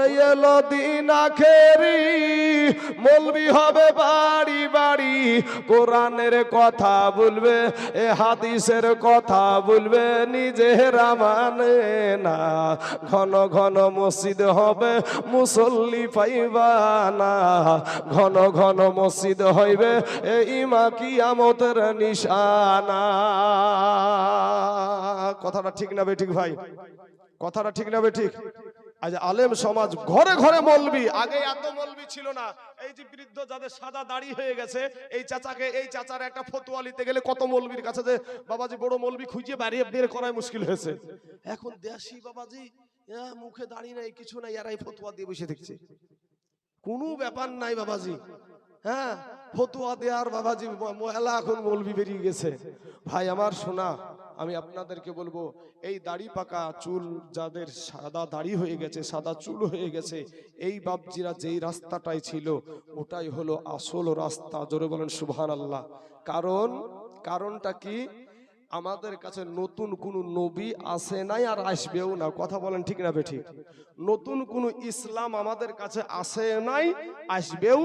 ওরে এলো দিন আখেরি মৌলবি হবে বাড়ি বাড়ি, কোরআনের কথা বলবে এ হাদিসের কথা বলবে, নিজেরা মানে না। ঘন ঘন মসজিদ হবে মুসল্লি পাইবা না, ঘন ঘন মসজিদ হইবে এ ইমা কিয়ামতের নিশানা। কথাটা ঠিক না বেঠিক ভাই? কথাটা ঠিক না বেঠিক? আজ আলেম সমাজ ঘরে ঘরে মৌলবি, আগে এত মৌলবি ছিল না। এই যে বৃদ্ধ যাদের সাদা দাড়ি হয়ে গেছে, এই চাচার একটা ফতোয়া নিতে গেলে কত মৌলবির কাছে যে বাবাজি বড় মৌলবি খুঁজে বের করাই মুশকিল হয়েছে। এখন দেশি বাবাজি মুখে দাঁড়িয়ে নাই, কিছু নাই, এরাই ফতোয়া দিয়ে বসে থাকছে। কোনো ব্যাপার নাই বাবাজি, হ্যাঁ ফতোয়া দেওয়ার বাবাজি মেলা এখন মৌলবি বেরিয়ে গেছে। ভাই আমার শোনা, আমি আপনাদেরকে বলবো, এই দাড়ি পাকা চুল যাদের সাদা দাড়ি হয়ে গেছে, সাদা চুল হয়ে গেছে, এই বাপজিরা যেই রাস্তাটাই ছিল ওটাই হলো আসল রাস্তা। জোরে বলেন সুবহানাল্লাহ। কারণটা কি? আমাদের কাছে নতুন কোন নবী আসে নাই আর আসবেও না। কথা বলেন ঠিক না বেঠিক? নতুন কোন ইসলাম আমাদের কাছে আসে নাই, আসবেও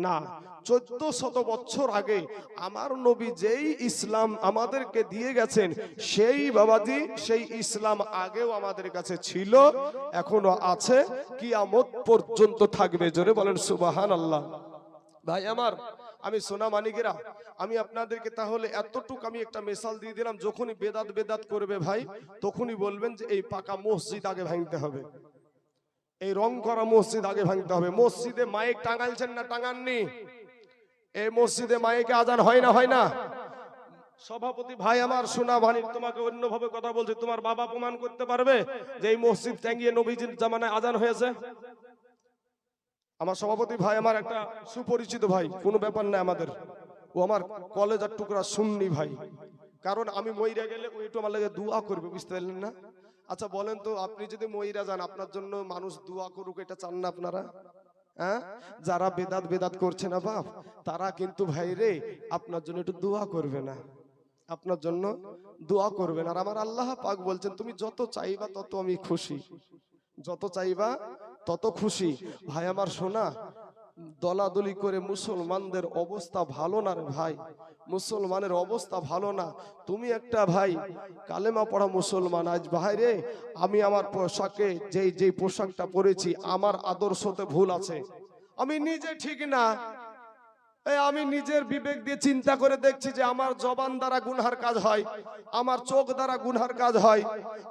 না। 1400 বছর আগে আমার নবী যেই ইসলাম আমাদেরকে দিয়ে গেছেন, সেই বাবাজি সেই ইসলাম আগেও আমাদের কাছে ছিল, এখনো আছে, কিয়ামত পর্যন্ত থাকবে। জোরে বলেন সুবহানাল্লাহ। ভাই আমার, আমি সোনা মানিকেরা, আমি আপনাদেরকে তাহলে এতটুকু আমি একটা মিসাল দিয়ে দিলাম, যখনই বেদাত করবে ভাই, তখনই বলবেন যে এই পাকা মসজিদ আগে ভাঙতে হবে, এই রং করা মসজিদ আগে ভাঙতে হবে। মসজিদে মাইক টাঙাইছেন না টাঙাননি? এই মসজিদে মাইকে আজান হয় না, হয় না? সভাপতি ভাই আমার সোনা ভানির, তোমাকে অন্যভাবে কথা বলছি, তোমার বাবা প্রমাণ করতে পারবে যে এই মসজিদ টাঙ্গিয়ে নবীজির জামানায় আজান হয়েছে? আমার সভাপতি ভাই আমার একটা সুপরিচিত ভাই, কোনো ব্যাপার না আমাদের, ও আমার কলেজার টুকরা সুন্নি ভাই। কারণ আমি মইরা গেলে ও একটু আমার লাগে দোয়া করবে, বুঝতে পারলেন না? আচ্ছা বলেন তো, আপনি যদি মইরা যান আপনার জন্য মানুষ দোয়া করুক, এটা চান না আপনারা? হ্যাঁ, যারা বেদাত করছে না বাপ, তারা কিন্তু ভাই রে আপনার জন্য একটু দোয়া করবে না, আপনার জন্য দোয়া করবেন। আর আমার আল্লাহ পাক বলছেন, তুমি যত চাইবা তত আমি খুশি, যত চাইবা তত খুশি। ভাই আমার শোনা, দলাদলি করে মুসলমানদের অবস্থা ভালো না রে ভাই, মুসলমানের অবস্থা ভালো না। তুমি একটা ভাই কালেমা পড়া মুসলমান, আজ ভাই রে আমি আমার পোশাকে যেই পোশাকটা পরেছি, আমার আদর্শতে ভুল আছে, আমি নিজে ঠিক না, আমি নিজের বিবেক দিয়ে চিন্তা করে দেখছি যে আমার জবান দ্বারা গুনহার কাজ হয়, আমার চোখ দ্বারা গুনহার কাজ হয়,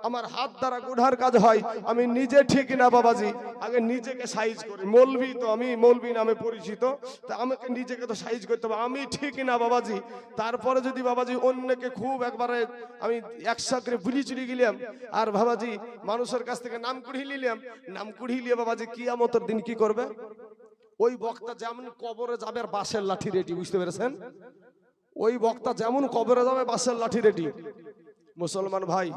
আমার হাত দ্বারা গুনহার কাজ হয়, আমি নিজে ঠিক না বাবাজি। আগে নিজেকে সাইজ করি, মৌলবি তো আমি, মৌলবি নামে পরিচিত, তা আমাকে নিজেকে তো সাইজ করতে হবে, আমি ঠিক না বাবাজি। তারপরে যদি বাবাজি অন্যকে খুব একবারে আমি একসাথে ভুলি চুরি গেলাম, আর বাবাজি মানুষের কাছ থেকে নাম কুড়িয়ে নিলাম, নাম কুড়িয়ে নিয়ে বাবাজি কিয়ামতের দিন কি করবে? ওই বক্তা যেমন কবরে যাবে আর বাঁশের লাঠি রেডি, বুঝতে পেরেছেন? ওই বক্তা যেমন কবরে যাবে বাঁশের লাঠি রেডি। মুসলমান ভাই,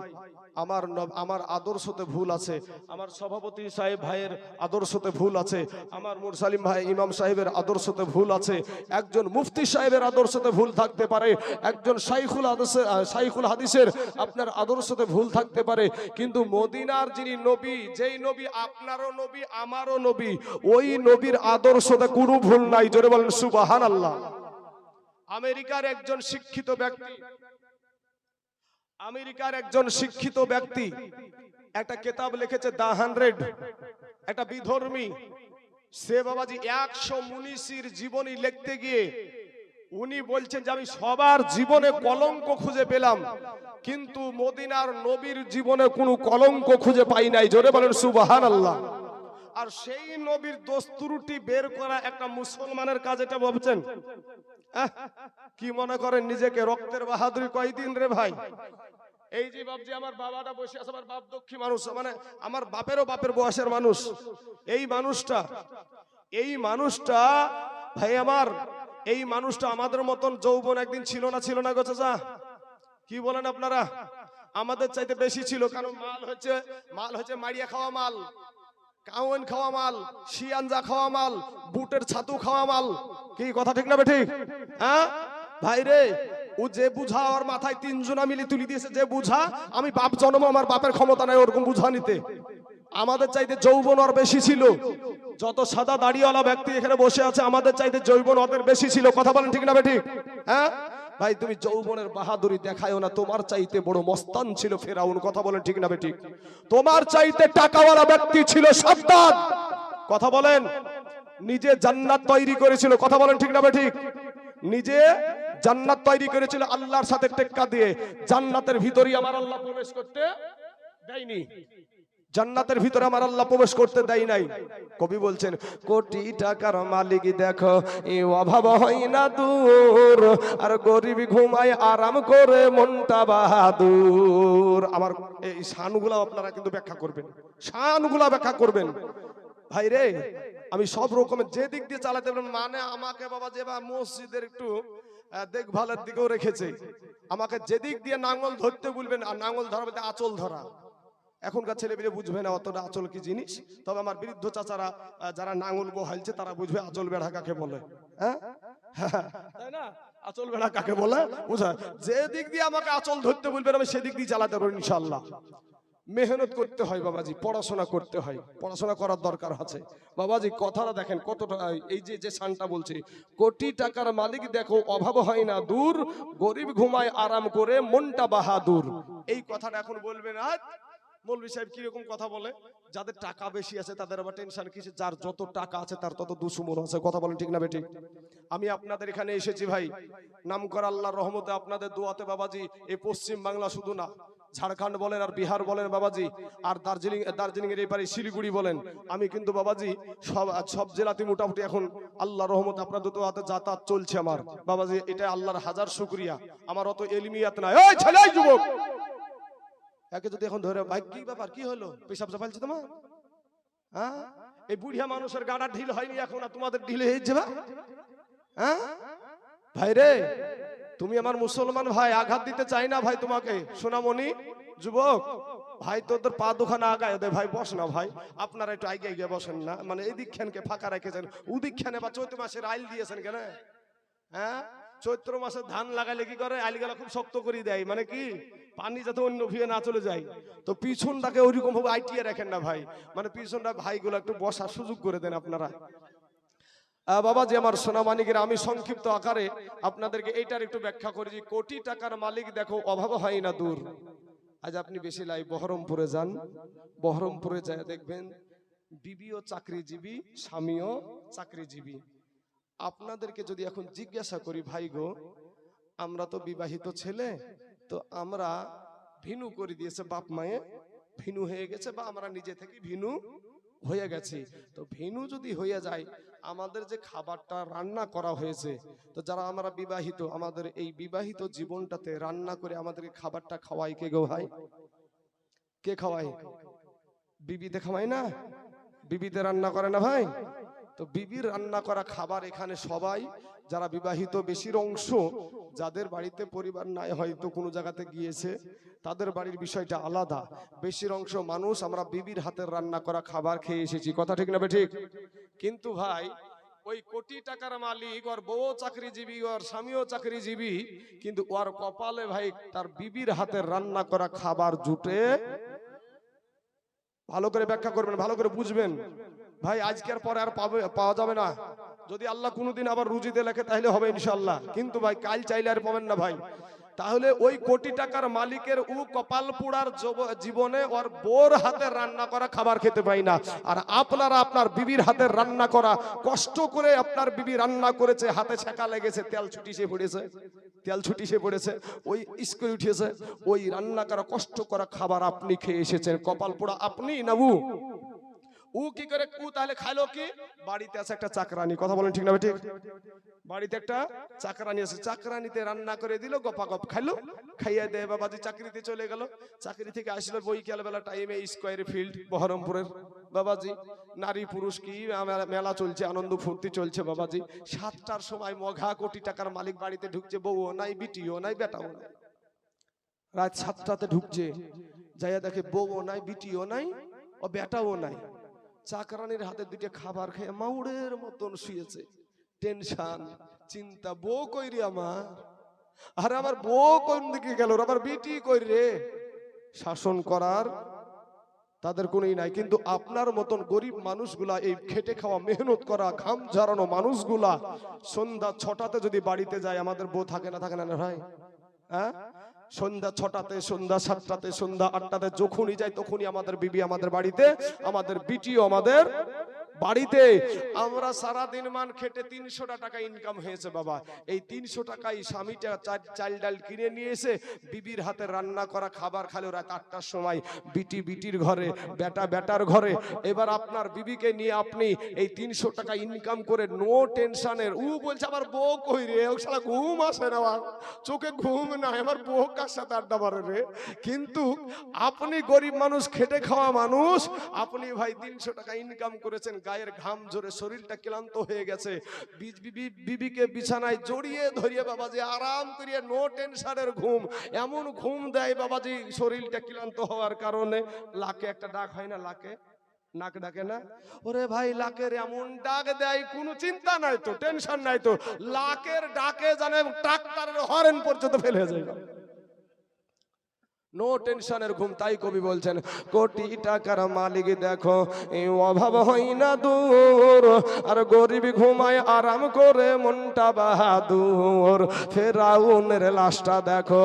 আমার আদর্শতে ভুল আছে, আমার সভাপতি সাহেব ভাইয়ের আদর্শতে ভুল আছে, আমার মুরসালিম ভাই ইমাম সাহেবের আদর্শতে ভুল আছে, একজন মুফতি সাহেবের আদর্শতে ভুল থাকতে পারে, একজন শাইখুল হাদিসের আপনার আদর্শতে ভুল থাকতে পারে, কিন্তু মদিনার যিনি নবী, যেই নবী আপনারও নবী আমারও নবী, ওই নবীর আদর্শতে কোনো ভুল নাই। জোরে বলেন সুবহানাল্লাহ। আমেরিকার একজন শিক্ষিত ব্যক্তি একটা কিতাব লিখেছে দা 100, একটা বিধর্মী, সে বাবাজি 100 মুনিসির জীবনী লিখতে গিয়ে উনি বলছেন যে আমি সবার জীবনে কলঙ্ক খুঁজে পেলাম, কিন্তু মদিনার নবীর জীবনে কোনো কলঙ্ক খুঁজে পাই নাই। জোরে বলেন সুবহানাল্লাহ। আর সেই নবীর দোষ ত্রুটি বের করা একটা মুসলমানের কাজ, এটা ভাবছেন? কি মনে করেন নিজেকে রক্তের বাহাদুরি কয়দিন রে ভাই? এই যে বাপজি আমার বাবাটা বসে আছে, আমার বাপ দক্ষী মানুষ, মানে আমার বাপের বয়সের মানুষ, এই মানুষটা ভাই আমার, এই মানুষটা আমাদের মতন যৌবন একদিন ছিল না গো চাচা? কি বলেন আপনারা? আমাদের চাইতে বেশি ছিল, কারণ মাল হচ্ছে মারিয়া খাওয়া মাল, কাউন খাওয়া মাল, শিয়ানজা খাওয়া মাল, বুটের ছাতু খাওয়া মাল। কি কথা ঠিক না বেঠিক? হ্যাঁ ভাই রে, ও যে বুঝা ওর মাথায় 3 জনা মিলি তুলি দিয়েছে, যে বুঝা আমি বাপ জন্ম, আমার বাপের ক্ষমতা নাই ওরকম বুঝা নিতে। আমাদের চাইতে যৌবন ওর বেশি ছিল। যত সাদা দাড়িওয়ালা ব্যক্তি এখানে বসে আছে আমাদের চাইতে যৌবন ওদের বেশি ছিল। কথা বলেন ঠিক না বেঠিক? হ্যাঁ ভাই, তুমি যৌবনের বাহাদুরি দেখায়ও না। তোমার চাইতে বড় মস্তান ছিল ফেরাউন। কথা বলেন ঠিক না বেঠিক? তোমার চাইতে টাকাওয়ালা ব্যক্তি ছিল সাদ্দাত। কথা বলেন। নিজে জান্নাত তৈরি করেছিল। কথা বলেন ঠিক না বেঠিক? নিজে জান্নাত তৈরি করেছিল আল্লাহর সাথে টেক্কা দিয়ে। জান্নাতের ভিতরে আমার আল্লাহ প্রবেশ করতে দেয়নি। জান্নাতের ভিতরে আমার আল্লাহ প্রবেশ করতে দেয় নাই। কবি বলছেন, কোটি টাকার মালিক দেখো এই অভাব হয় না দূর, আর গরিব ঘুমায় আরাম করে মনটা বাহাদুর। আমার এই শানগুলা আপনারা কিন্তু ব্যাখ্যা করবেন, শানগুলা ব্যাখ্যা করবেন। ভাই রে, আমি সব রকমের যে দিক দিয়ে চালাতে পারবেন, মানে আমাকে বাবা যে বা মসজিদের একটু দেখভালের দিকেও রেখেছে। আমাকে যেদিক দিয়ে নাঙ্গল ধরতে বলবেন, আর নাঙ্গল ধরা বলতে আঁচল ধরা। এখনকার ছেলেমেয়ে বুঝবে না অতটা আঁচল কি জিনিস, তবে আমার বৃদ্ধ চাচারা যারা নাঙ্গল বহাইছে তারা বুঝবে আঁচল বেড়া কাকে বলে। হ্যাঁ তাই না? আঁচল বেড়া কাকে বলে বুঝা। যে দিক দিয়ে আমাকে আঁচল ধরতে বলবেন আমি সেদিক দিয়ে চালাতে পারবো ইনশাআল্লাহ। মেহনত করতে হয় বাবাজি, পড়াশোনা করতে হয়, পড়াশোনা করার দরকার আছে বাবাজি। কথাটা দেখেন কতটা, এই যে শানটা বলছে, কোটি টাকার মালিক দেখো অভাব হয় না দূর, গরিব ঘুমায় আরাম করে মনটা বাহাদুর। এই কথাটা এখন বলবেন। আজ মৌলভী সাহেব কিরকম কথা বলে, যাদের টাকা বেশি আছে তাদের আবার টেনশন কিসে, যার যত টাকা আছে তার তত দুশ্মন আছে। কথা বলেন ঠিক না বেঠিক? আমি আপনাদের এখানে এসেছি ভাই নাম করা আল্লাহর রহমতে, আপনাদের দোয়াতে বাবাজি। এই পশ্চিম বাংলা শুধু না, ঝাড়খণ্ড বলেন আর বিহার বলেন বাবাজি, আর দার্জিলিং এর এই পারে শিলিগুড়ি বলেন, আমি কিন্তু বাবাজি সব জেলাতে মোটামুটি এখন আল্লাহর রহমতে আপনাদের দোয়াতে যাতায়াত চলছে আমার বাবাজি। এটা আল্লাহর হাজার শুকরিয়া। আমার অত এলিমিয়াত নাই। ওই ছেলে, যুবক, একে যদি এখন ধরে, ভাই কি ব্যাপার, কি হলো, পেশাব চাপাইছে তোমার? হ্যাঁ, এই বুড়িয়া মানুষের গাড়া ঢিল হয়নি এখন, আর তোমাদের ঢিল হয়ে যাবে। হ্যাঁ ভাই রে, তুমি আমার মুসলমান ভাই, আঘাত দিতে চাই না ভাই তোমাকে। সোনামণি যুবক ভাই, তোদের পা দুখানা আগায় দে ভাই, বস না ভাই। আপনারা একটু আগে গিয়ে বসেন না, মানে এই দিকখানকে ফাঁকা রেখেছেন, উদিকখানে বা চৈত্র মাসের আইল দিয়েছেন কেন? হ্যাঁ, চৈত্র মাসে ধান লাগাইলে কি করে, আইলগুলা খুব শক্ত করে দেয়, মানে কি পানি যাতে অন্য ভিয়ে না চলে যায়। তো পিছনটাকে ওইরকম ভাবে আইটিয়ে রাখেন না ভাই, মানে পিছনটা ভাইগুলো একটু বসার সুযোগ করে দেন আপনারা। বাবাজি আমার সোনামানিকের, আমি সংক্ষিপ্ত আকারে আপনাদেরকে এইটার একটু ব্যাখ্যা করেছি। কোটি টাকার মালিক দেখো অভাব হয় না দূর। আজ আপনি বেশি লাই বহরমপুরে যান, বহরমপুরে যায় দেখবেন বিবিও চাকরিজীবী, স্বামীও চাকরিজীবী। আপনাদেরকে যদি এখন জিজ্ঞাসা করি, ভাই গো আমরা তো বিবাহিত ছেলে, তো আমরা ভিনু করে দিয়েছে বাপ মায়ে, ভিনু হয়ে গেছে, বা আমরা নিজে থেকে ভিনু হয়ে গেছি। তো ভিনু যদি হয়ে যায়, আমাদের যে খাবারটা রান্না করা হয়েছে, তো যারা আমরা বিবাহিত, আমাদের এই বিবাহিত জীবনটাতে রান্না করে আমাদেরকে খাবারটা খাওয়াই কে গো ভাই? কে খাওয়াই? বিবিতে খাওয়াই না? বিবিতে রান্না করে না ভাই? তো বিবির রান্না করা খাবার এখানে সবাই যারা বিবাহিত, বেশির অংশ যাদের বাড়িতে পরিবার নাই, হয়তো কোনো জায়গাতে গিয়েছে, তাদের বাড়ির বিষয়টা আলাদা। বেশির অংশ মানুষ আমরা বিবির হাতের রান্না করা খাবার খেয়ে এসেছি। কথা ঠিক না ঠিক? কিন্তু ভাই ওই কোটি টাকার মালিক, ওর বউ চাকরিজীবী, ওর স্বামীও চাকরিজীবী, কিন্তু ওর কপালে ভাই তার বিবির হাতের রান্না করা খাবার জুটে। ভালো করে ব্যাখ্যা করবেন, ভালো করে বুঝবেন ভাই। আজকের পরে আর পাওয়া যাবে না। যদি আল্লাহ কোনোদিন আবার রুজিতে লেখে তাহলে হবে ইনশাআল্লাহ, কিন্তু ভাই কাল চাইলে আর পাবেন না ভাই। তাহলে ওই কোটি টাকার মালিকের ও কপাল পোড়ার জীবনে ওর বোর হাতের রান্না করা খাবার খেতে পাই না। আর আপনারা আপনার বিবির হাতের রান্না করা, কষ্ট করে আপনার বিবি রান্না করেছে, হাতে ছেঁকা লেগেছে, তেল ছুটি সে পড়েছে, তেল ছুটি সে পড়েছে, ওই স্কুল উঠেছে, ওই রান্না করা কষ্ট করা খাবার আপনি খেয়ে এসেছেন। কপাল পোড়া আপনি না ও কি করে ও তাহলে খাইলো কি? বাড়িতে আছে একটা চাকরানি। কথা বলেন ঠিক না ঠিক? বাড়িতে একটা চাকরানি আছে, চাকরানিতে রান্না করে দিল, গপাগপ খাইলো, খাইয়া দেয় বাবাজি চাকরিতে চলে গেল। চাকরি থেকে আসলো বৈকাল বেলা টাইমে স্কয়ার ফিল্ড বহরমপুরের বাবাজি, নারী পুরুষ কি মেলা চলছে, আনন্দ ফুর্তি চলছে বাবাজি। 7টার সময় মঘা কোটি টাকার মালিক বাড়িতে ঢুকছে, বউও নাই, বিটিও নাই, বেটাও নাই। রাত 7টাতে ঢুকছে, যাইয়া দেখে বউও নাই, বিটিও নাই, ও বেটাও নাই। চাকরানির হাতে দুইটা খাবার খেয়ে মাউড়ের মতন শুয়েছে। টেনশন, চিন্তা, বউ কই রে আমার, আর আমার বউ কোন দিকে গেল, আমার বিটি কই রে। শাসন করার তাদের কোনোই নাই। কিন্তু আপনার মতন গরিব মানুষগুলা, এই খেটে খাওয়া মেহনত করা ঘাম ঝরানো মানুষগুলা সন্ধ্যা 6টাতে যদি বাড়িতে যায়, আমাদের বউ থাকে না ভাই? হ্যাঁ, সন্ধ্যা 6টাতে, সন্ধ্যা 7টাতে, সন্ধ্যা 8টাতে যখনই যায় তখনই আমাদের বিবি আমাদের বাড়িতে, আমাদের বিটিও আমাদের বাড়িতে। আমরা সারা দিন মান খেটে 300 টাকা ইনকাম হয়েছে বাবা। এই 300 টাকায় স্বামীটা চাল ডাল কিনে নিয়ে এসে বিবির হাতে রান্না করা খাবার খালো রাত 8টার সময়, বিটি বিটির ঘরে, বেটা বেটার ঘরে। এবার আপনার বিবিকে নিয়ে আপনি এই 300 টাকা ইনকাম করে নো টেনশনের, ও বলছে আমার বউ কই রে, ও শালা ঘুম আসে না, আমার চোখে ঘুম নাই, আমার বউ কার সাথে আড্ডা মারে রে। কিন্তু আপনি গরিব মানুষ, খেটে খাওয়া মানুষ, আপনি ভাই 300 টাকা ইনকাম করেছেন, গায়ের ঘাম ঝরে শরীরটা ক্লান্ত হয়ে গেছে, বিবিকে বিছানায় জড়িয়ে ধরিয়ে বাবাজি আরাম করিয়ে নো টেনশনের ঘুম, এমন ঘুম দেয় বাবাজি শরীরটা ক্লান্ত হওয়ার কারণে। লাকে একটা ডাক হয় না, লাকে নাক ডাকে না, ওরে ভাই লাকের এমন ডাক দেয় কোনো চিন্তা নাই তো, টেনশন নাই তো, লাকের ডাকে জানে ট্রাক্টরের হর্ন পর্যন্ত ফেলে যায়, নো টেনশনের ঘুম। তাই কবি বলছেন, কোটি টাকার মালিক দেখো এই অভাব হয় না দূর, আর গরিব ঘুমায় আরাম করে মনটা বাহাদুর। ফেরাউনের লাশটা দেখো,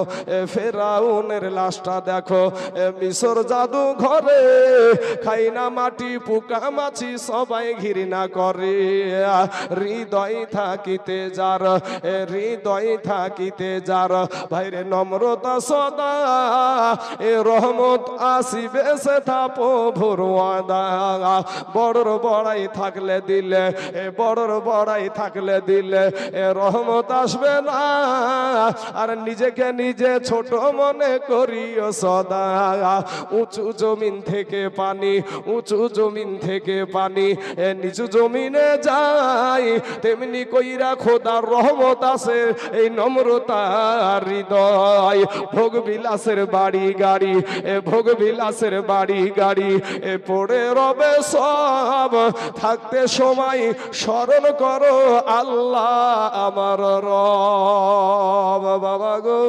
ফেরাউনের লাশটা দেখো, মিশর জাদু ঘরে, খাই না মাটি পোকা মাছি সবাই ঘৃণা করে। হৃদয় থাকিতে যার, হৃদয় থাকিতে যার, ভাইরে নম্রতা সদা, এ রহমত আসিবে সেটা প্রভুর ওয়াদা। বড়র বড়াই থাকলে দিলে, এ বড়র বড়াই থাকলে দিলে এ রহমত আসবে না, আর নিজেকে নিজে ছোট মনে করিও সদা। উঁচু জমিন থেকে পানি, উঁচু জমিন থেকে পানি এ নিচু জমিনে যায়, তেমনি কইরা খোদার রহমত আছে এই নম্রতা হৃদয়। ভোগ বিলাসের বাড়ি গাড়ি, এ ভোগ বিলাসের বাড়ি গাড়ি এ পড়ে রবে সব, থাকতে সময় স্মরণ করো আল্লাহ আমার রব। বাবা গো,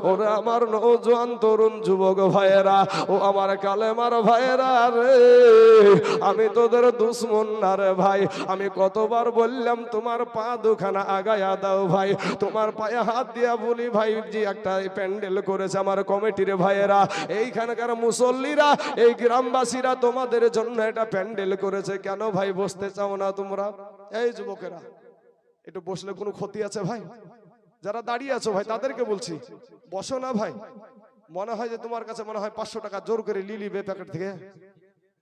ওরে আমার নওজোয়ান তরুণ যুবক ভাইয়েরা, ও আমার কালেমার ভাইয়েরা রে, আমি তোদের দুশ্মন না রে ভাই। আমি কতবার বললাম তোমার পা দুখানা আগায়া দাও ভাই, তোমার পায়ে হাত দিয়া বলি ভাই যে একটা প্যান্ডেল করেছে আমার কমিটির ভাইয়েরা, এইখানকার মুসল্লিরা, এই গ্রামবাসীরা তোমাদের জন্য একটা প্যান্ডেল করেছে, কেন ভাই বসতে চাও না তোমরা? এই যুবকেরা, একটু বসলে কোনো ক্ষতি আছে ভাই? যারা দাঁড়িয়ে আছো ভাই তাদেরকে বলছি বসো না ভাই। মনে হয় যে তোমার কাছে মনে হয় 500 টাকা জোর করে লিলিবে প্যাকেট থেকে,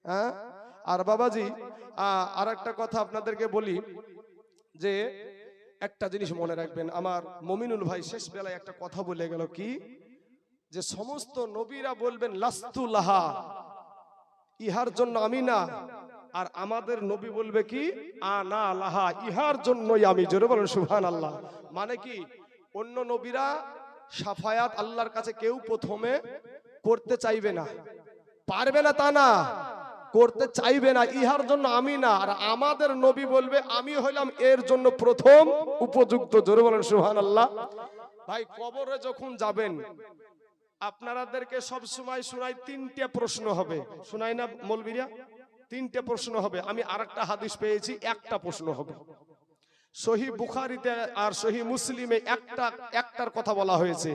হ্যাঁ? আর বাবাজি আর একটা কথা আপনাদেরকে বলি, যে একটা জিনিস মনে রাখবেন, আমার মমিনুল ভাই শেষ বেলায় একটা কথা বলে গেল, কি যে সমস্ত নবীরা বলবেন লাস্তু লাহা, ইহার জন্য আমি না, আর আমাদের নবী বলবে কি আনা লাহা, ইহার জন্যই আমি। জোরে বলেন সুবহানাল্লাহ। মানে কি, অন্য নবীরা সাফায়াত আল্লাহর কাছে কেউ প্রথমে করতে চাইবে না, পারবে না তা না, করতে চাইবে না, ইহার জন্য আমি না, আর আমাদের নবী বলবে আমি হইলাম এর জন্য প্রথম উপযুক্ত। জোরে বলেন সুবহানাল্লাহ। ভাই কবরে যখন যাবেন, আপনাদেরকে সব সময় শোনাই 3টে প্রশ্ন হবে, শোনাই না মৌলবীরা? 3টে প্রশ্ন হবে। আমি আরেকটা হাদিস পেয়েছি, একটা প্রশ্ন হবে। সহিহ বুখারীতে আর সহিহ মুসলিমে একটার কথা বলা হয়েছে,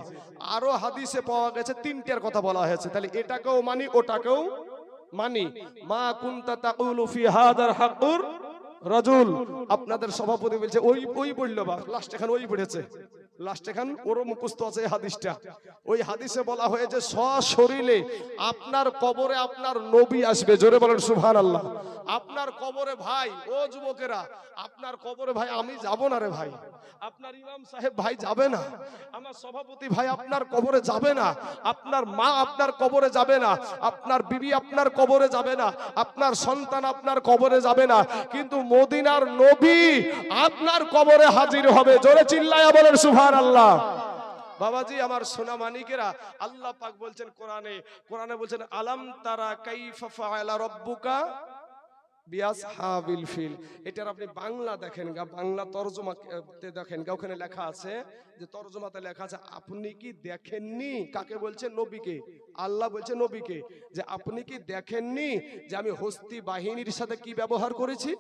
আরো হাদিসে পাওয়া গেছে 3টের কথা বলা হয়েছে। তাহলে এটাকেও মানি, ওটাকেও মানি। মা কুনতা তাকুলু ফি হাদার হাকুর রাজুল, আপনাদের সভাপতি বলছে ওই পড়লো, বা লাস্ট এখানে ওই পড়েছে, লাস্ট এখান ওরও মুখস্থ আছে এই হাদিসটা। ওই হাদিসে বলা হয়েছে সশরীরে আপনার কবরে আপনার নবী আসবে। জোরে বলেন সুবহানাল্লাহ। আপনার কবরে ভাই, ও যুবকেরা, আপনার কবরে ভাই আমি যাব না রে ভাই, আপনার ইমাম সাহেব ভাই যাবে না, আমার সভাপতি ভাই আপনার কবরে যাবে না, আপনার মা আপনার কবরে যাবে না, আপনার বিবি আপনার কবরে যাবে না, আপনার সন্তান আপনার কবরে যাবে না, কিন্তু মদিনার নবী আপনার কবরে হাজির হবে। জোরে চিল্লায়া বলেন সুবহানাল্লাহ। বাবাজি আমার সোনা মানিকেরা, আল্লাহ পাক বলছেন কোরআনে বলছেন আলাম তারা কাইফা ফাআলা রাব্বুকা বিয়াস হাবিল ফিল। এটার আপনি বাংলা দেখেন গা, বাংলা তরজমাতে দেখেন গা, ওখানে লেখা আছে যে তরজমাতে লেখা আছে আপনি কি দেখেননি, কাকে বলছে? নবীকে। আল্লাহ বলছে নবীকে যে আপনি কি দেখেননি যে আমি হস্তি বাহিনীর সাথে কি ব্যবহার করেছি?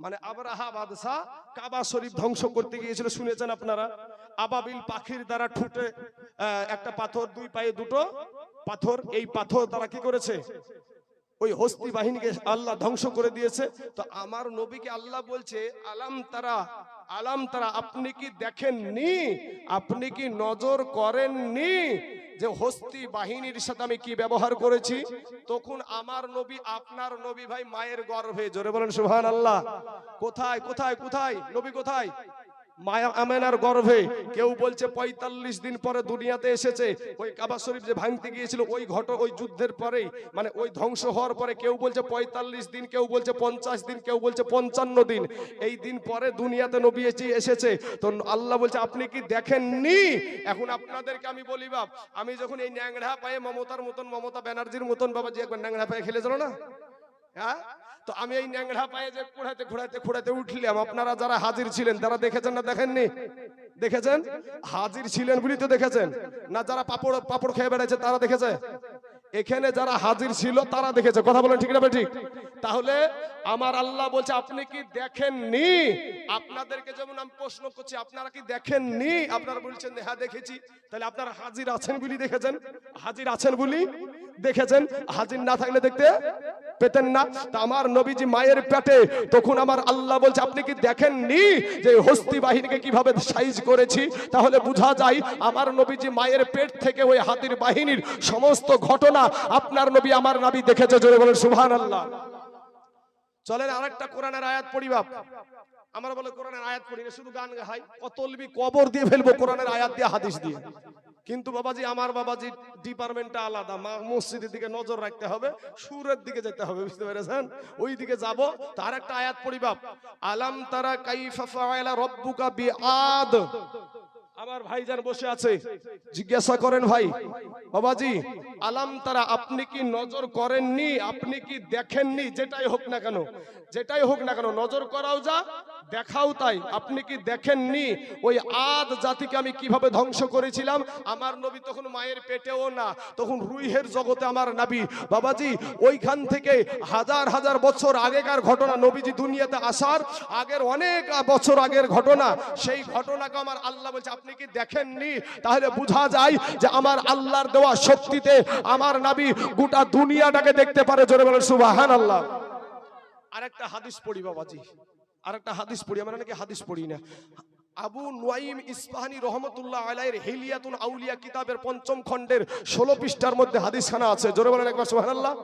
মানে আবরাহা বাদশা কাবা শরীফ ধ্বংস করতে গিয়েছিল, শুনেছেন আপনারা? আবাবিল পাখির দ্বারা ঠুটে একটা পাথর, দুই পায়ে দুটো পাথর, এই পাথর দ্বারা কি করেছে? ওই হস্তি বাহিনীকে আল্লাহ ধ্বংস করে দিয়েছে। তো আমার নবীকে আল্লাহ বলছে আলাম তারা, আলাম তারা, আপনি কি দেখেননি, আপনি কি নজর করেননি যে হস্তি বাহিনীর সাথে আমি কি ব্যবহার করেছি? তখন আমার নবী, আপনার নবী ভাই মায়ের গর্ভে, জোরে বলেন সুবহানাল্লাহ। কোথায় কোথায় কোথায় নবী কোথায়? মায়া আমেনার গর্ভে। কেউ বলছে ৪৫ দিন পরে দুনিয়াতে এসেছে। ওই কাবা শরীফ যে ভাঙতে গিয়েছিল ওই যুদ্ধের পরেই, মানে ওই ধ্বংস হওয়ার পরে, কেউ বলছে ৪৫ দিন, কেউ বলছে ৫০ দিন, কেউ বলছে ৫৫ দিন, এই দিন পরে দুনিয়াতে নবী এসেছে। তো আল্লাহ বলছে আপনি কি দেখেননি? এখন আপনাদেরকে আমি বলি বাপ, আমি যখন এই ন্যাংড়া পায়ে মমতার মতন, মমতা ব্যানার্জির মতন বাবা যে একবার ন্যাংড়া পায়ে খেলেছিল না, হ্যাঁ, তো আমি এই ন্যাংড়া পায়ে যে খোঁড়াতে খোঁড়াতে খোঁড়াতে উঠলাম, আপনারা যারা হাজির ছিলেন তারা দেখেছেন না দেখেননি? দেখেছেন? হাজির ছিলেন বলি তো দেখেছেন না? যারা পাপড় পাপড় খেয়ে বেড়াচ্ছে তারা দেখেছে? এখানে যারা হাজির ছিল তারা দেখেছে। কথা বলেন ঠিক না ঠিক? তাহলে আমার আল্লাহ বলছে আপনি কি দেখেননি? আপনাদেরকে যেমন আমি প্রশ্ন করছি, আপনারা কি দেখেননি? আপনারা বলছেন হ্যাঁ দেখেছি। তাহলে আপনারা হাজির আছেন বলি দেখেছেন, হাজির আছেন বলি দেখেছেন, হাজির না থাকলে দেখতে পেতেন না। তা আমার নবীজি মায়ের পেটে, তখন আমার আল্লাহ বলছে আপনি কি দেখেননি যে হস্তি বাহিনীকে কিভাবে সাইজ করেছি? তাহলে বোঝা যায় আমার নবীজি মায়ের পেট থেকে ওই হাতির বাহিনীর সমস্ত ঘটনা আপনার নবী আমার নবী দেখেছে। জোরে বলেন সুবহানাল্লাহ। চলেন আরেকটা কোরআনের আয়াত পড়ি বাপ। আমরা বলে কোরআনের আয়াত পড়ি না, শুধু গান গাই, কতলবি কবর দিয়ে ফেলবো কোরআনের আয়াত দিয়ে, হাদিস দিয়ে। কিন্তু বাবাজি, আমার বাবাজি ডিপার্টমেন্টটা আলাদা। মসজিদের দিকে নজর রাখতে হবে, সুরের দিকে যেতে হবে, বুঝতে পেরেছেন? ওই দিকে যাব। তার একটা আয়াত পড়ি বাপ। আলাম তারা কাইফা ফাআলা রাব্বুকা বিআদ। আমার ভাইজান বসে আছে, জিজ্ঞাসা করেন ভাই বাবাজি, আলাম তারা, আপনি কি নজর করেননি, আপনি কি দেখেননি? যেটাই হোক না কেন, যেটাই হোক না কেন, নজর করাও যা, দেখাও তাই। আপনি কি দেখেননি ওই আদ জাতিকে আমি কিভাবে ধ্বংস করেছিলাম? আমার নবী তখন মায়ের পেটেও না, তখন রুহের জগতে আমার নবী। বাবাজি, ওইখান থেকে হাজার হাজার বছর আগেকার ঘটনা, নবীজি দুনিয়াতে আসার আগের অনেক বছর আগের ঘটনা, সেই ঘটনাকে আমার আল্লাহ বলছে আপনি কি দেখেননি? তাহলে বোঝা যায় যে আমার আল্লাহর দেওয়া শক্তিতে আমার নবী গোটা দুনিয়াটাকে দেখতে পারে। জোরে বলেন সুবহানাল্লাহ। আরেকটা হাদিস পড়ি বাবাজি, আরেকটা হাদিস পড়ি। আমরা নাকি হাদিস পড়ি না। আবু নুয়াইম ইসফাহানি রহমতুল্লাহ আলাইহির হিলিয়াতুল আউলিয়া কিতাবের ৫ম খণ্ডের ১৬ পৃষ্ঠার মধ্যে হাদিসখানা আছে। জোরে বলেন একবার সুবহানাল্লাহ।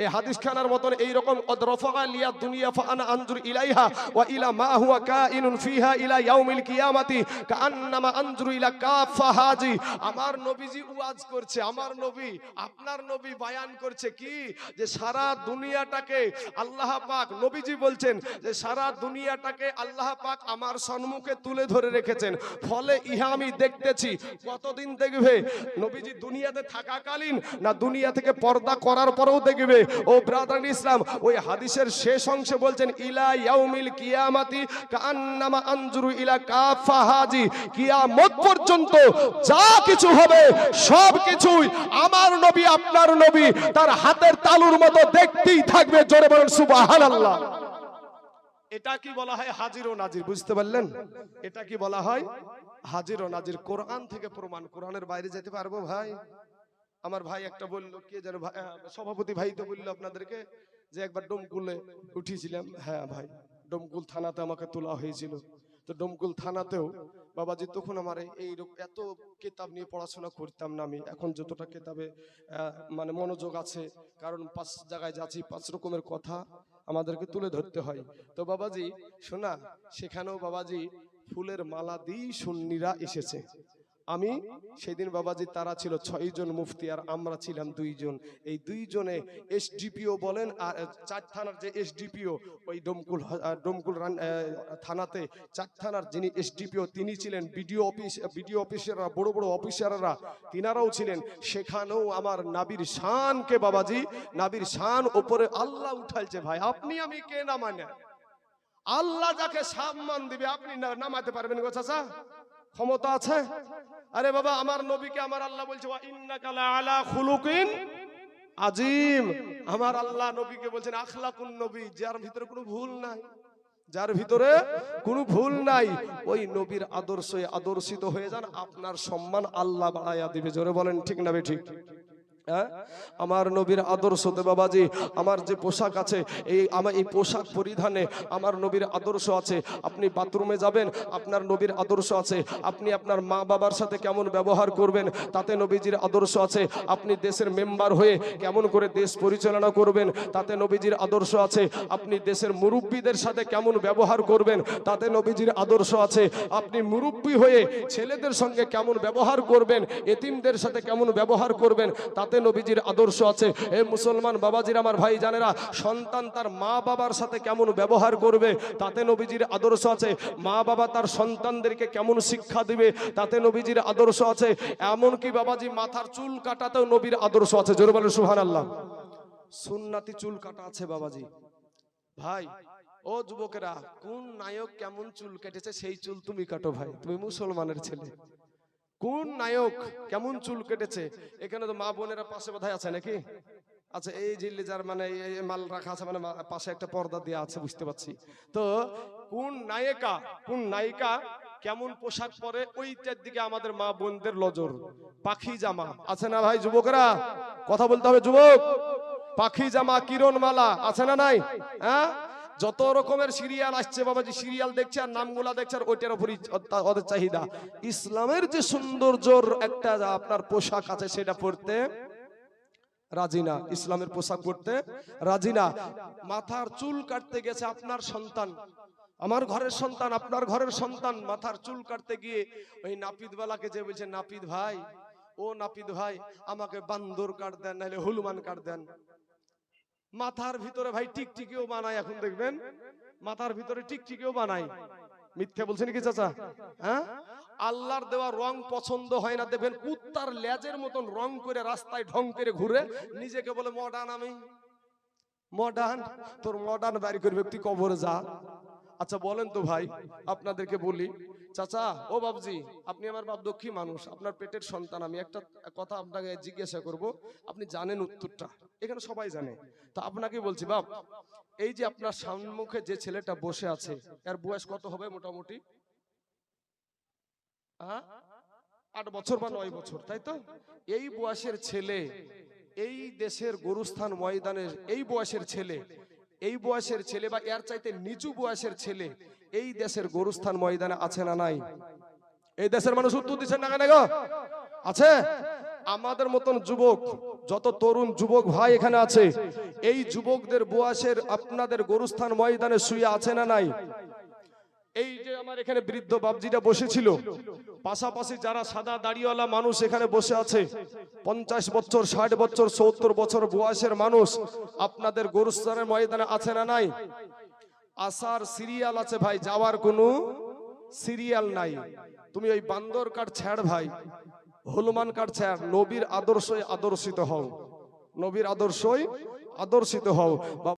এই হাদিসখানার মতন এইরকম অদরফা লিয়া দুনিয়া ফাআনা আনজুর ইলাইহা ওয়া ইলা মা হুয়া কাইনুন ফিহা ইলা ইয়াউমিল কিয়ামাতি কাআন্নামা আনজুর ইলা কাফা হাজি। আমার নবীজি ওয়াজ করছে, আমার নবী, আপনার নবী বায়ান করছে কি, যে সারা দুনিয়াটাকে আল্লাহ পাক, নবীজি বলছেন যে সারা দুনিয়াটাকে আল্লাহ পাক আমার সম্মুখে তুলে ধরে রেখেছেন, ফলে ইহা আমি দেখতেছি। কতদিন দেখবে? নবীজি দুনিয়াতে থাকাকালীন না দুনিয়া থেকে পর্দা করার পরেও দেখবে? ও ব্রাদার ইসলাম, ওই হাদিসের শেষ অংশে বলছেন ইলা ইয়াউমিল কিয়ামাতি কাআন্নামা আনজুরু ইলা কাফা হাজি। কিয়ামত পর্যন্ত যা কিছু হবে সব কিছুই আমার নবী, আপনার নবী তার হাতের তালুর মতো দেখতেই থাকবে। জোরে বলেন সুবহানাল্লাহ। এটা কি বলা হয়? হাজির ও নাজির। বুঝতে পারলেন? এটা কি বলা হয়? হাজির ও নাজির। কোরআন থেকে প্রমাণ, কোরআনের বাইরে যেতে পারবো ভাই? আমার ভাই একটা বললো, কে যেন সভাপতি ভাই তো বললো আপনাদেরকে যে একবার ডোমকুলে উঠিয়েছিলাম। হ্যাঁ ভাই, ডোমকুল থানাতে আমাকে তোলা হয়েছিল। তো ডোমকুল থানাতেও বাবাজি তখন আমার এই এত কিতাব নিয়ে পড়াশোনা করতাম না আমি। এখন যতটা কিতাবে মানে মনোযোগ আছে, কারণ 5 জায়গায় যাচ্ছি, 5 রকমের কথা আমাদেরকে তুলে ধরতে হয়। তো বাবাজি শোনা, সেখানেও বাবাজি ফুলের মালা দিয়ে সুন্নিরা এসেছে। আমি সেদিন বাবাজি তারা ছিল 6 জন মুফতি আর আমরা ছিলাম 2 জন। এই 2 জনে এসডিপিও বলেন আর 4 থানার যে এসডিপিও ওই ডোমকুল থানাতে 4 থানার যিনি এসডিপিও তিনি ছিলেন, বিডিও অফিসাররা বড় বড় অফিসাররা তিনারাও ছিলেন। সেখানেও আমার নাবির শানকে বাবাজি, নাবির শান উপরে আল্লাহ উঠাইছে ভাই। আপনি আমি কে না মানে? আল্লাহ যাকে সম্মান দিবে আপনি নামাতে পারবেন গো চাচা? ক্ষমতা আছে? আরে বাবা, আমার নবীকে আমার আল্লাহ বলছে ওয়া ইন্নাকা লাআলা খুলুকিন আযীম। আমার আল্লাহ নবীকে বলছেন আখলাকুন নবী, যার ভিতরে কোনো ভুল নাই, যার ভিতরে কোনো ভুল নাই। ওই নবীর আদর্শে আদর্শিত হয়ে যান, আপনার সম্মান আল্লাহ বাড়াইয়া দিবে। জোরে বলেন ঠিক না ঠিক? আমার নবীর আদর্শতে বাবাজি আমার যে পোশাক আছে, আমার এই পোশাক পরিধানে আমার নবীর আদর্শ আছে। আপনি বাথরুমে যাবেন, আপনার নবীর আদর্শ আছে। আপনি আপনার মা বাবার সাথে কেমন ব্যবহার করবেন, তাতে নবীজির আদর্শ আছে। আপনি দেশের মেম্বার হয়ে কেমন করে দেশ পরিচালনা করবেন, তাতে নবীজির আদর্শ আছে। আপনি দেশের মুরব্বীদের সাথে কেমন ব্যবহার করবেন, তাতে নবীজির আদর্শ আছে। আপনি মুরব্বী হয়ে ছেলেদের সঙ্গে কেমন ব্যবহার করবেন, এতিমদের সাথে কেমন ব্যবহার করবেন, তাতে নবীজির আদর্শ আছে। এই মুসলমান বাবাজির আমার ভাই জানেরা, সন্তান তার মা বাবার সাথে কেমন ব্যবহার করবে, তাতে নবীজির আদর্শ আছে। মা বাবা তার সন্তানদেরকে কেমন শিক্ষা দিবে, তাতে নবীজির আদর্শ আছে। এমনকি বাবাজি মাথার চুল কাটাতেও নবীর আদর্শ আছে। জোরে বলেন সুবহানাল্লাহ। সুন্নতি চুল কাটা আছে বাবাজি। ভাই ও যুবকেরা, কোন নায়ক কেমন চুল কেটেছে সেই চুল তুমি কাটো ভাই, তুমি মুসলমানের ছেলে। কোন নায়ক কেমন চুল কেটেছে, এখানে তো মা বোনেরা পাশে বোধহয় আছে নাকি? আচ্ছা, এই জিল্লি যার মানে এই মাল রাখা আছে, মানে পাশে একটা পর্দা দেওয়া আছে, বুঝতে পারছি। তো কোন নায়িকা কোন নায়িকা কেমন পোশাক পরে ওইটার দিকে আমাদের মা বোনদের নজর। পাখি জামা আছে না ভাই? যুবকরা কথা বলতে হবে, যুবক। পাখি জামা, কিরণমালা আছে না নাই? হ্যাঁ, যত রকমের সিরিয়াল আসছে বাবাজি, সিরিয়াল দেখছে আর নামগুলা দেখছে, আর ওইটার উপরই ওদের চাহিদা। ইসলামের যে সৌন্দর্যর একটা আপনার পোশাক আছে সেটা পরতে রাজি না, ইসলামের পোশাক পরতে রাজি না। মাথার চুল কাটতে গেছে আপনার সন্তান, আমার ঘরের সন্তান, আপনার ঘরের সন্তান, মাথার চুল কাটতে গিয়ে ওই নাপিতওয়ালাকে যে বলছে, নাপিত ভাই, ও নাপিত ভাই, আমাকে বান্দর কাট দেন, নাহলে হনুমান কাট দেন। মাথার ভিতরে ভাই টিকটিকিও বানায়, এখন দেখবেন মাথার ভিতরে টিকটিকিও বানায়। মিথ্যে বলছেন কি চাচা? হ্যাঁ, আল্লাহর দেওয়া রং পছন্দ হয় না, দেখবেন কুত্তার লেজের মতন রং করে রাস্তায় ঢং করে ঘুরে, নিজেকে বলে মডার্ন। আমি মডার্ন? তোর মডার্ন বাড়ি করবে, তুই কবরে যা। আচ্ছা বলেন তো ভাই, আপনাদেরকে বলি, চাচা ও বাবজি, আপনি আমার বাপ দক্ষী মানুষ, আপনার পেটের সন্তান। আমি একটা কথা আপনাকে জিজ্ঞাসা করব, আপনি জানেন উত্তরটা, এখানে সবাই জানে। তো আপনাকে বলছি বাপ, এই যে আপনার সম্মুখে যে ছেলেটা বসে আছে, এর বয়স কত হবে মোটামুটি? 8 বছর বা 9 বছর, তাই তো? এই বয়সের ছেলে এই দেশের গরুস্থান ময়দানের এই বয়সের ছেলে, এই বয়সের ছেলে বা এর চাইতে নিচু বয়সের ছেলে এই দেশের গরুস্থান ময়দানে আছে না নাই? এই দেশের মানুষ উত্তর দিচ্ছেন না কেন গো? আছে। আমাদের মতন যুবক, যত তরুণ যুবক ভাই এখানে আছে, এই যুবকদের বয়সের আপনাদের গরুস্থান ময়দানে শুয়ে আছে না নাই? এই যে আমার এখানে বৃদ্ধ বাবজিটা বসেছিল, পাশাপাশি যারা সাদা দাড়িওয়ালা মানুষ এখানে বসে আছে, 50 বছর, 60 বছর, 70 বছর বয়সের মানুষ আপনাদের গরুস্থানের ময়দানে আছে না নাই? আসার সিরিয়াল আছে ভাই, যাওয়ার কোনো সিরিয়াল নাই। তুমি ওই বান্দর কাঠ ছাড় ভাই, হনুমান কাঠ ছাড়, নবীর আদর্শই আদর্শিত হও, নবীর আদর্শই আদর্শিত হও।